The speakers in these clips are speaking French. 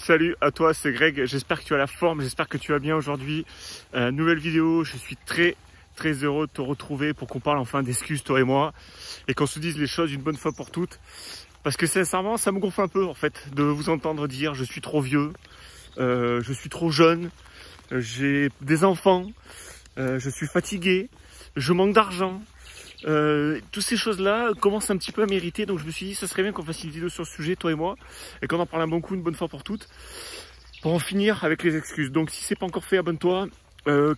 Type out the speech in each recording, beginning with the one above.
Salut à toi, c'est Greg. J'espère que tu as la forme, j'espère que tu vas bien aujourd'hui. Nouvelle vidéo, je suis très heureux de te retrouver pour qu'on parle enfin d'excuses, toi et moi, et qu'on se dise les choses une bonne fois pour toutes. Parce que sincèrement, ça me gonfle un peu en fait de vous entendre dire je suis trop vieux, je suis trop jeune, j'ai des enfants, je suis fatigué, je manque d'argent. Toutes ces choses-là commencent un petit peu à m'irriter, donc je me suis dit ça serait bien qu'on fasse une vidéo sur ce sujet, toi et moi, et qu'on en parle un bon coup, une bonne fois pour toutes, pour en finir avec les excuses. Donc si c'est pas encore fait, abonne-toi,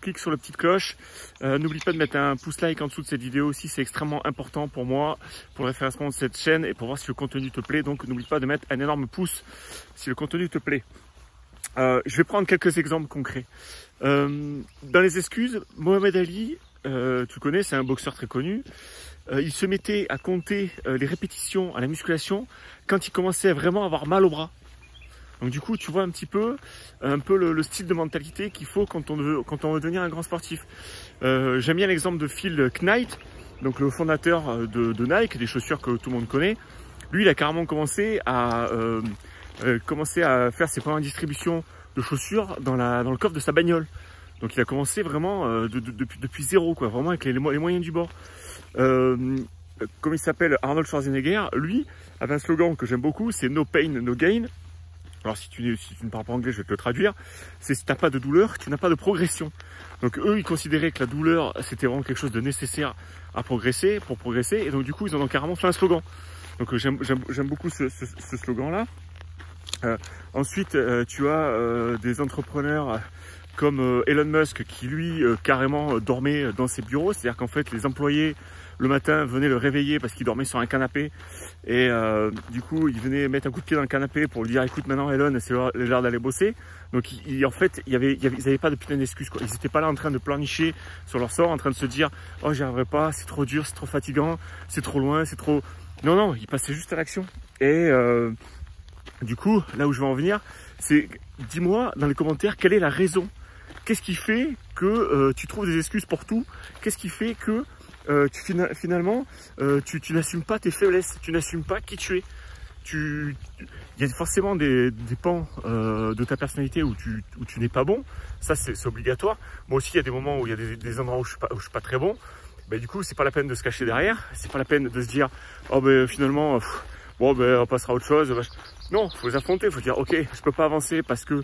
clique sur la petite cloche, n'oublie pas de mettre un pouce like en dessous de cette vidéo aussi, c'est extrêmement important pour moi, pour le référencement de cette chaîne et pour voir si le contenu te plaît. Donc n'oublie pas de mettre un énorme pouce si le contenu te plaît. Je vais prendre quelques exemples concrets. Dans les excuses, Mohamed Ali, tu le connais, c'est un boxeur très connu. Il se mettait à compter les répétitions à la musculation quand il commençait à vraiment avoir mal au bras. Donc du coup, tu vois un peu le style de mentalité qu'il faut quand on veut devenir un grand sportif. J'aime bien l'exemple de Phil Knight, donc le fondateur de Nike, des chaussures que tout le monde connaît. Lui, il a carrément commencé à faire ses premières distributions de chaussures dans le coffre de sa bagnole. Donc il a commencé vraiment depuis zéro, quoi, vraiment avec les moyens du bord. Comme il s'appelle, Arnold Schwarzenegger, lui avait un slogan que j'aime beaucoup, c'est No Pain, No Gain. Alors si tu ne parles pas anglais, je vais te le traduire. C'est si tu n'as pas de douleur, tu n'as pas de progression. Donc eux, ils considéraient que la douleur, c'était vraiment quelque chose de nécessaire pour progresser. Et donc du coup, ils en ont carrément fait un slogan. Donc j'aime beaucoup ce slogan-là. Ensuite, tu as des entrepreneurs comme Elon Musk qui lui carrément dormait dans ses bureaux, c'est-à-dire qu'en fait les employés le matin venaient le réveiller parce qu'il dormait sur un canapé et du coup ils venaient mettre un coup de pied dans le canapé pour lui dire écoute maintenant Elon c'est l'heure d'aller bosser. Donc en fait ils n'avaient pas de putain d'excuses quoi. Ils n'étaient pas là en train de pleurnicher sur leur sort, en train de se dire oh j'y arriverai pas, c'est trop dur, c'est trop fatigant, c'est trop loin, c'est trop... Non, ils passaient juste à l'action. Et du coup là où je veux en venir c'est dis-moi dans les commentaires quelle est la raison. Qu'est-ce qui fait que tu trouves des excuses pour tout? Qu'est-ce qui fait que finalement tu n'assumes pas tes faiblesses, tu n'assumes pas qui tu es? Il y a forcément des pans de ta personnalité où tu n'es pas bon, ça c'est obligatoire. Moi aussi il y a des moments où il y a des endroits où je suis pas très bon. Ben, du coup c'est pas la peine de se cacher derrière, c'est pas la peine de se dire oh ben finalement bon ben on passera à autre chose. Non, il faut les affronter, il faut dire ok je peux pas avancer parce que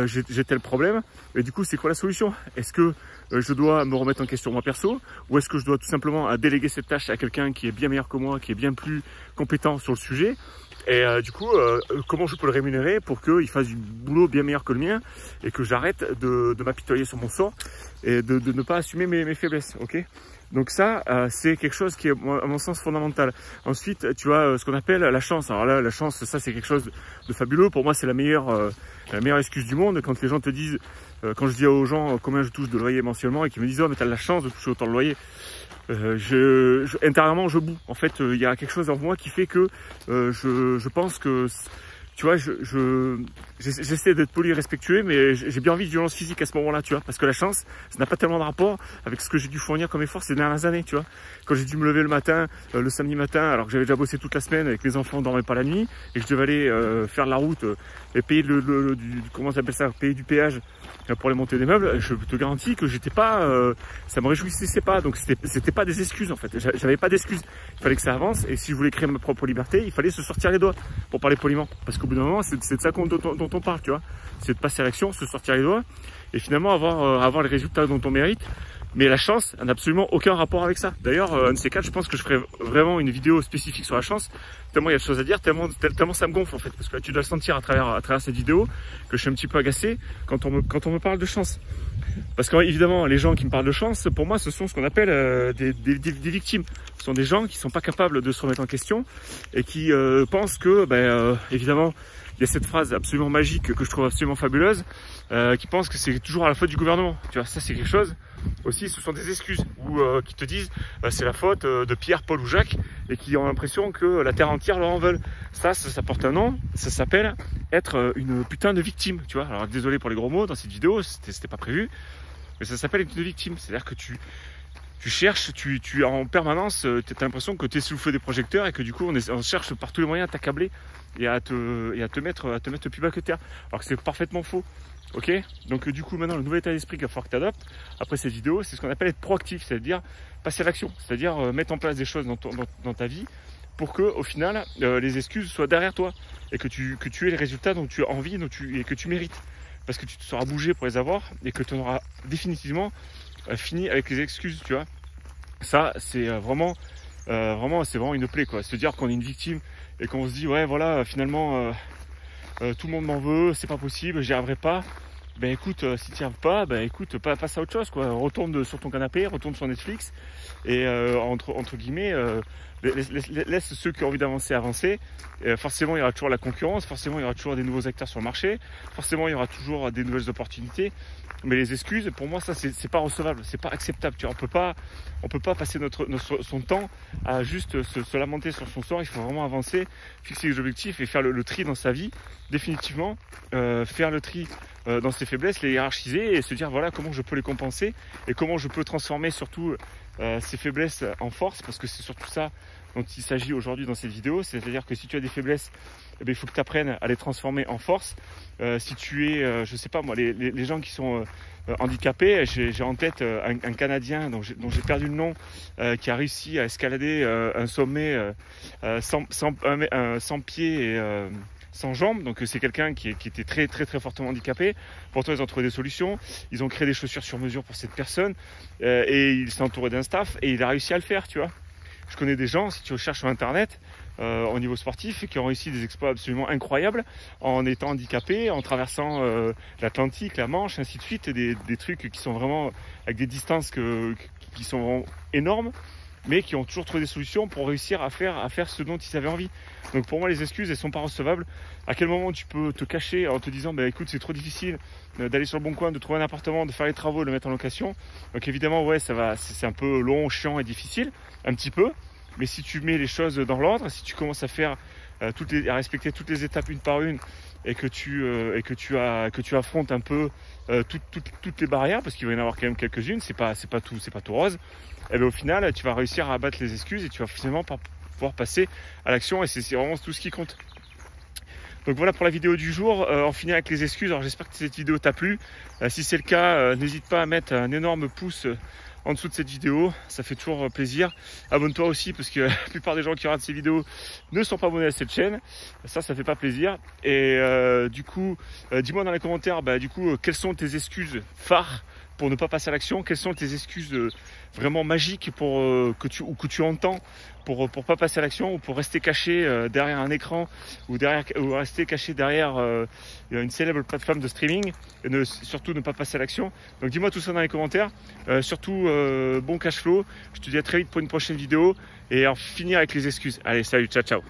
j'ai tel problème, et du coup c'est quoi la solution? Est-ce que je dois me remettre en question moi perso, ou est-ce que je dois tout simplement déléguer cette tâche à quelqu'un qui est bien meilleur que moi, qui est bien plus compétent sur le sujet, et du coup comment je peux le rémunérer pour qu'il fasse du boulot bien meilleur que le mien et que j'arrête de m'apitoyer sur mon sort et de ne pas assumer mes faiblesses, ok? Donc ça, c'est quelque chose qui est, à mon sens, fondamental. Ensuite, tu as ce qu'on appelle la chance. Alors là, la chance, ça, c'est quelque chose de fabuleux. Pour moi, c'est la meilleure excuse du monde. Quand les gens te disent, quand je dis aux gens combien je touche de loyer mensuellement et qu'ils me disent « Oh, mais t'as de la chance de toucher autant de loyer », intérieurement, je boue. En fait, il y a quelque chose en moi qui fait que je pense que... Tu vois, j'essaie d'être poli et respectueux, mais j'ai bien envie de violence physique à ce moment-là, tu vois, parce que la chance, ça n'a pas tellement de rapport avec ce que j'ai dû fournir comme effort ces dernières années, tu vois. Quand j'ai dû me lever le matin, le samedi matin, alors que j'avais déjà bossé toute la semaine avec mes enfants, on dormait pas la nuit, et que je devais aller faire de la route et payer comment t'appelles ça, payer du péage pour aller monter des meubles, je te garantis que j'étais pas, ça me réjouissait pas, donc c'était pas des excuses en fait, j'avais pas d'excuses, il fallait que ça avance, et si je voulais créer ma propre liberté, il fallait se sortir les doigts, pour parler poliment, parce qu'au bout d'un moment, c'est de ça dont on parle, tu vois, c'est de passer à l'action, se sortir les doigts, et finalement avoir les résultats dont on mérite. Mais la chance n'a absolument aucun rapport avec ça. D'ailleurs, un de ces quatre, je pense que je ferai vraiment une vidéo spécifique sur la chance, tellement il y a de choses à dire, tellement ça me gonfle en fait, parce que là, tu dois le sentir à travers cette vidéo, que je suis un petit peu agacé quand on me parle de chance. Parce qu'évidemment, les gens qui me parlent de chance, pour moi, ce sont ce qu'on appelle des victimes. Ce sont des gens qui ne sont pas capables de se remettre en question et qui pensent que, évidemment, il y a cette phrase absolument magique que je trouve absolument fabuleuse, qui pense que c'est toujours à la faute du gouvernement. Tu vois, ça c'est quelque chose aussi, ce sont des excuses, ou qui te disent c'est la faute de Pierre, Paul ou Jacques, et qui ont l'impression que la terre entière leur en veut. Ça porte un nom, ça s'appelle être une putain de victime, tu vois. Alors désolé pour les gros mots dans cette vidéo, c'était pas prévu, mais ça s'appelle être une victime, c'est-à-dire que tu cherches, tu en permanence, tu as l'impression que tu es sous le feu des projecteurs et que du coup on cherche par tous les moyens à t'accabler et à te mettre plus bas que terre. Alors que c'est parfaitement faux. Ok, donc du coup maintenant le nouvel état d'esprit qu'il va falloir que tu adoptes après cette vidéo, c'est ce qu'on appelle être proactif, c'est-à-dire passer à l'action, c'est-à-dire mettre en place des choses dans ta vie pour que au final les excuses soient derrière toi et que tu aies les résultats dont tu as envie et que tu mérites, parce que tu te seras bougé pour les avoir et que tu en auras définitivement fini avec les excuses, tu vois. Ça c'est vraiment une plaie, quoi. Se dire qu'on est une victime et qu'on se dit ouais voilà finalement tout le monde m'en veut, c'est pas possible, j'y arriverai pas. Ben écoute, si tu n'y arrives pas, ben écoute, passe à autre chose, quoi. Retourne sur ton canapé, retourne sur Netflix et entre guillemets, laisse ceux qui ont envie avancer. Forcément, il y aura toujours la concurrence, forcément, il y aura toujours des nouveaux acteurs sur le marché, forcément, il y aura toujours des nouvelles opportunités. Mais les excuses, pour moi, ça, c'est pas recevable, c'est pas acceptable. Tu vois, on peut pas passer son temps à juste se lamenter sur son sort. Il faut vraiment avancer, fixer des objectifs et faire le tri dans sa vie, définitivement. Faire le tri dans ses faiblesses, les hiérarchiser et se dire voilà comment je peux les compenser et comment je peux transformer surtout ces faiblesses en force, parce que c'est surtout ça dont il s'agit aujourd'hui dans cette vidéo. C'est-à-dire que si tu as des faiblesses, eh bien, il faut que tu apprennes à les transformer en force. Si tu es, je sais pas moi, les gens qui sont handicapés, j'ai en tête un Canadien dont j'ai perdu le nom, qui a réussi à escalader un sommet sans pieds et sans jambes. Donc c'est quelqu'un qui était très fortement handicapé. Pourtant ils ont trouvé des solutions, ils ont créé des chaussures sur mesure pour cette personne et il s'est entouré d'un staff et il a réussi à le faire, tu vois. Je connais des gens, si tu recherches sur internet au niveau sportif, qui ont réussi des exploits absolument incroyables en étant handicapés, en traversant l'Atlantique, la Manche, ainsi de suite, des trucs qui sont vraiment avec des distances qui sont vraiment énormes, mais qui ont toujours trouvé des solutions pour réussir à faire ce dont ils avaient envie. Donc pour moi, les excuses, elles sont pas recevables. À quel moment tu peux te cacher en te disant bah, écoute, c'est trop difficile d'aller sur le bon coin, de trouver un appartement, de faire les travaux, de le mettre en location. Donc évidemment, ouais, c'est un peu long, chiant et difficile, un petit peu. Mais si tu mets les choses dans l'ordre, si tu commences à faire à respecter toutes les étapes une par une et que tu affrontes un peu toutes les barrières, parce qu'il va y en avoir quand même quelques-unes, c'est pas tout rose. Et bien au final, tu vas réussir à abattre les excuses et tu vas finalement pouvoir passer à l'action, et c'est vraiment tout ce qui compte. Donc voilà pour la vidéo du jour, on finit avec les excuses. Alors j'espère que cette vidéo t'a plu. Si c'est le cas, n'hésite pas à mettre un énorme pouce en dessous de cette vidéo, ça fait toujours plaisir. Abonne-toi aussi, parce que la plupart des gens qui regardent ces vidéos ne sont pas abonnés à cette chaîne. Ça fait pas plaisir. Et du coup, dis-moi dans les commentaires, quelles sont tes excuses phares pour ne pas passer à l'action? Quelles sont tes excuses vraiment magiques que tu entends pour pas passer à l'action, ou pour rester caché derrière un écran, ou rester caché derrière une célèbre plateforme de streaming, et surtout ne pas passer à l'action? Donc dis-moi tout ça dans les commentaires. Surtout bon cash flow. Je te dis à très vite pour une prochaine vidéo, et en finir avec les excuses. Allez, salut, ciao.